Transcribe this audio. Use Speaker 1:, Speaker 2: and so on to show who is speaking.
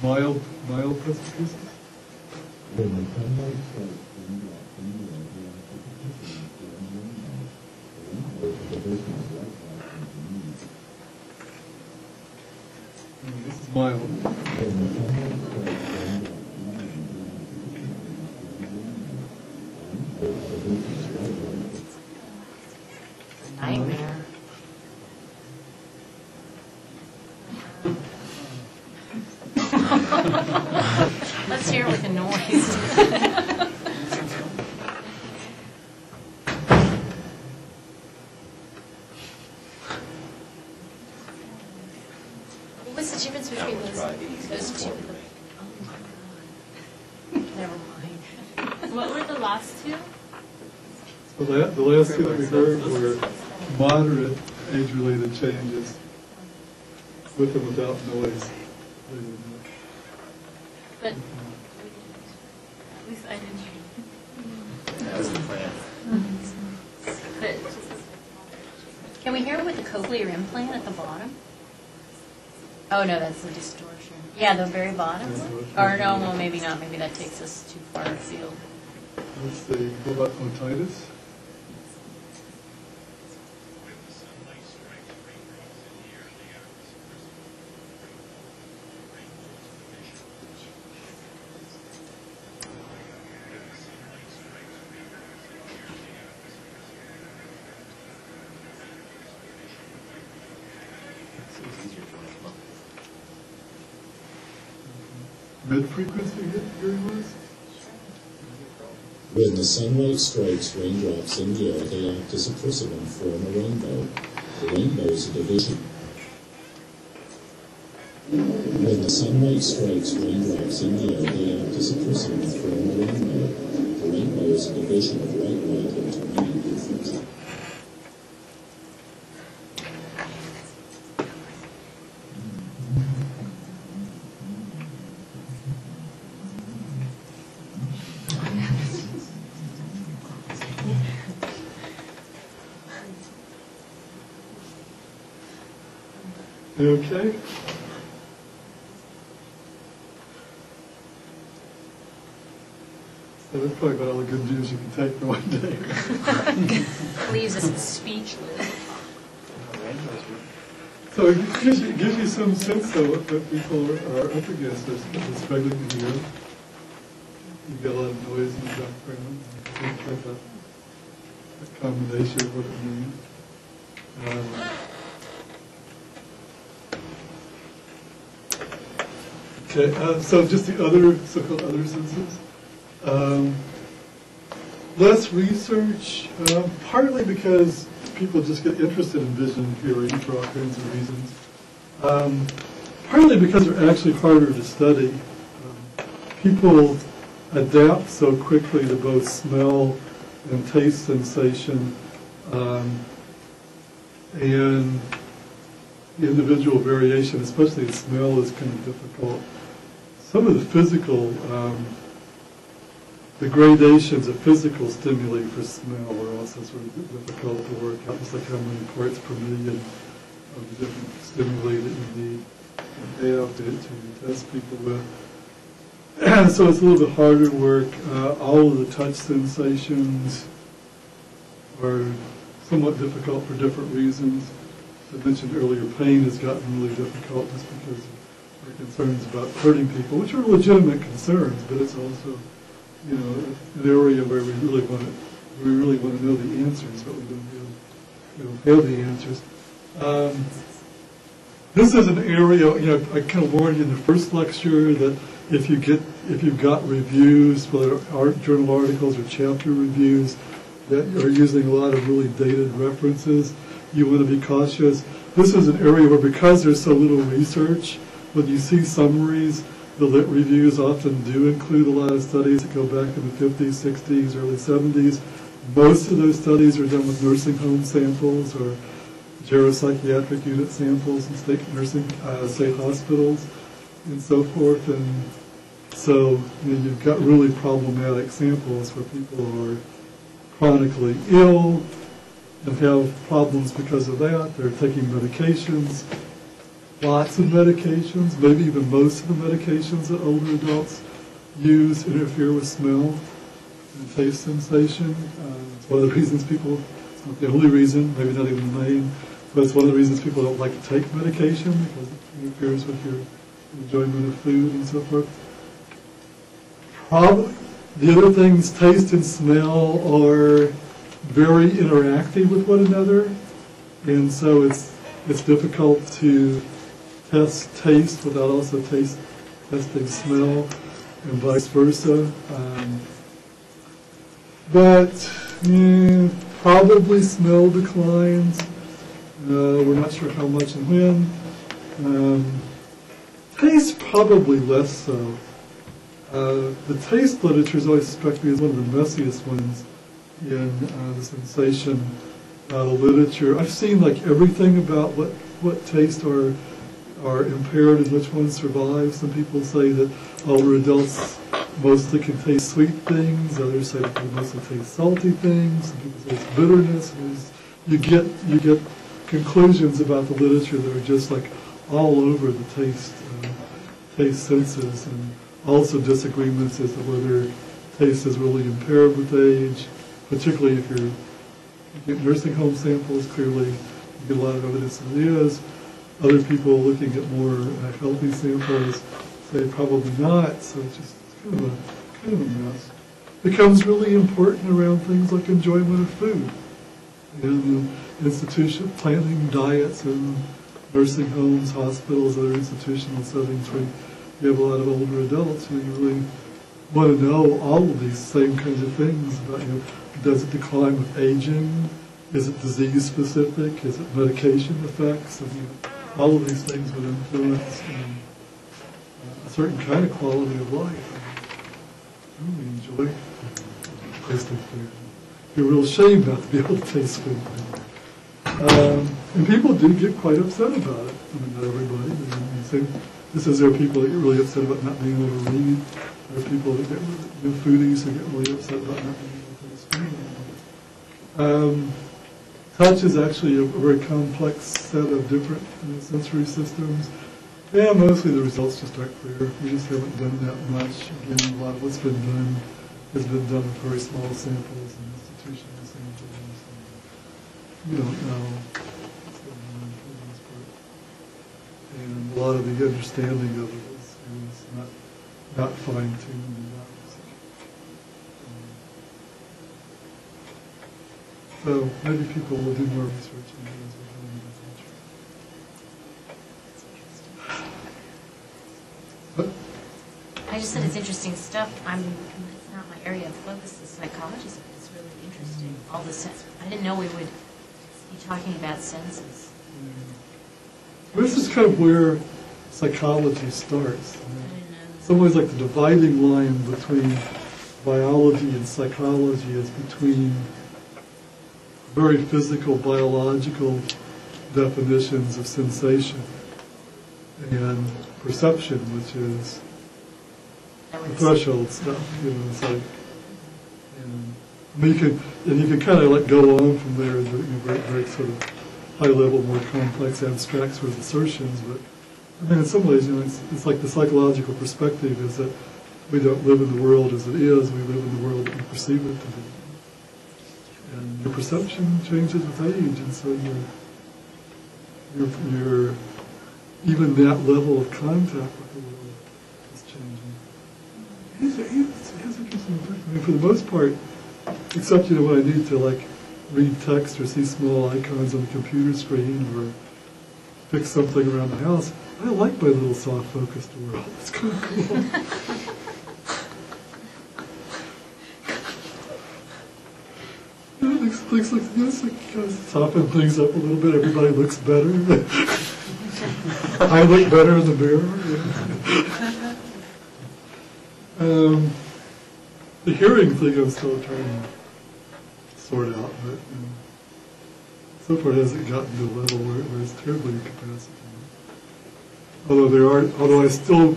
Speaker 1: Mild presbycusis? This is mild.
Speaker 2: Nightmare. Let's hear it with a noise. What's the difference between those two? Oh my God. Never mind.
Speaker 3: What were the last two?
Speaker 1: So the last two that we heard were moderate age-related changes with and without noise.
Speaker 3: But at least I didn't hear.
Speaker 4: That was the plan.
Speaker 3: But
Speaker 2: Can we hear it with the cochlear implant at the bottom? Oh, no, that's the distortion. Yeah, the very bottom one? Or no, well, maybe not. Maybe that takes us too far afield.
Speaker 1: Let's see, what about otitis? Mid-frequency hearing loss?
Speaker 5: When the sunlight strikes raindrops in the air, they act as a prism and form a rainbow. The rainbow is a division. When the sunlight strikes raindrops in the air, they act as a prism and form a rainbow. The rainbow is a division of white light into many different.
Speaker 1: You okay? So that's probably about all the good news you can take for one day.
Speaker 2: Leaves us speechless.
Speaker 1: So it gives you some sense of what people are up against as struggling to hear. You get a lot of noise in the background. Things like that. A combination of what it means. Okay, so just the other so-called other senses. Less research, partly because people just get interested in vision and hearing for all kinds of reasons. Partly because they're actually harder to study. People adapt so quickly to both smell and taste sensation, and individual variation, especially in smell, is kind of difficult. Some of the physical, the gradations of physical stimuli for smell are also sort of difficult to work out. It's like how many parts per million of the different stimuli that you need to have to test people with. So it's a little bit harder work. All of the touch sensations are somewhat difficult for different reasons. As I mentioned earlier, pain has gotten really difficult just because of our concerns about hurting people, which are legitimate concerns, but it's also, you know, an area where we really want to know the answers, but we don't have the answers. This is an area, you know, I kind of warned you in the first lecture that if you've got reviews, whether art journal articles or chapter reviews that are using a lot of really dated references, you want to be cautious. This is an area where, because there's so little research, when you see summaries, the lit reviews often do include a lot of studies that go back in the 50s, 60s, early 70s. Most of those studies are done with nursing home samples or geropsychiatric unit samples in state nursing, state hospitals, and so forth. And So you've got really problematic samples where people are chronically ill and have problems because of that. They're taking medications, lots of medications, maybe even most of the medications that older adults use interfere with smell and taste sensation. It's one of the reasons people, it's not the only reason, maybe not even the main, but it's one of the reasons people don't like to take medication because it interferes with your enjoyment of food and so forth. Probably the other things, taste and smell, are very interactive with one another, and so it's difficult to test taste without also testing smell, and vice versa. But probably smell declines. We're not sure how much and when. Taste probably less so. The taste literature is always struck me as one of the messiest ones in the sensation literature. I've seen like everything about what taste are impaired and which ones survive. Some people say that older adults mostly can taste sweet things. Others say that they mostly taste salty things. Some people say it's bitterness. You get conclusions about the literature that are just like all over the taste senses, and also disagreements as to whether taste is really impaired with age, particularly if you get nursing home samples. Clearly, you get a lot of evidence that it is. Other people looking at more healthy samples say probably not. So it's just kind of a mess. It becomes really important around things like enjoyment of food and institution planning diets in nursing homes, hospitals, other institutional settings where you have a lot of older adults. You really want to know all of these same kinds of things about, does it decline with aging? Is it disease specific? Is it medication effects? And, all of these things would influence a certain kind of quality of life. I really enjoy tasting food. It'd be a real shame not to be able to taste food. And people do get quite upset about it. I mean, not everybody. There are people that get really upset about not being able to read. There are people that get foodies who get really upset about not being able to taste food. Touch is actually a very complex set of different sensory systems. Yeah, mostly the results just aren't clear. We just haven't done that much. Again, a lot of what's been done has been done with very small samples and institutional samples. We don't know what's going on for the most part. And a lot of the understanding of it is not fine-tuned enough. So maybe people will do more research on it as we're doing in the future.
Speaker 2: I just said it's interesting stuff. It's not my area of focus. The psychology stuff is really interesting. All the sense. I didn't know we would be talking about senses.
Speaker 1: This is kind of where psychology starts.
Speaker 2: I didn't know.
Speaker 1: Some ways, like the dividing line between biology and psychology is between very physical, biological definitions of sensation and perception, which is the threshold stuff. It's like, you can kind of like go on from there into very, very sort of high level, more complex, abstract sort of assertions. But I mean, in some ways, it's like the psychological perspective is that we don't live in the world as it is; we live in the world that we perceive it to be. And your perception changes with age, and so your even that level of contact with the world is changing. It has interesting effects. I mean, for the most part, except when I need to like read text or see small icons on the computer screen or fix something around the house, I like my little soft focused world. It's kind of cool. Things like this, it kind of soften things up a little bit. Everybody looks better. I look better in the mirror. Yeah. The hearing thing I'm still trying to sort out, but so far it hasn't gotten to a level where it's terribly incapacitating. Although I still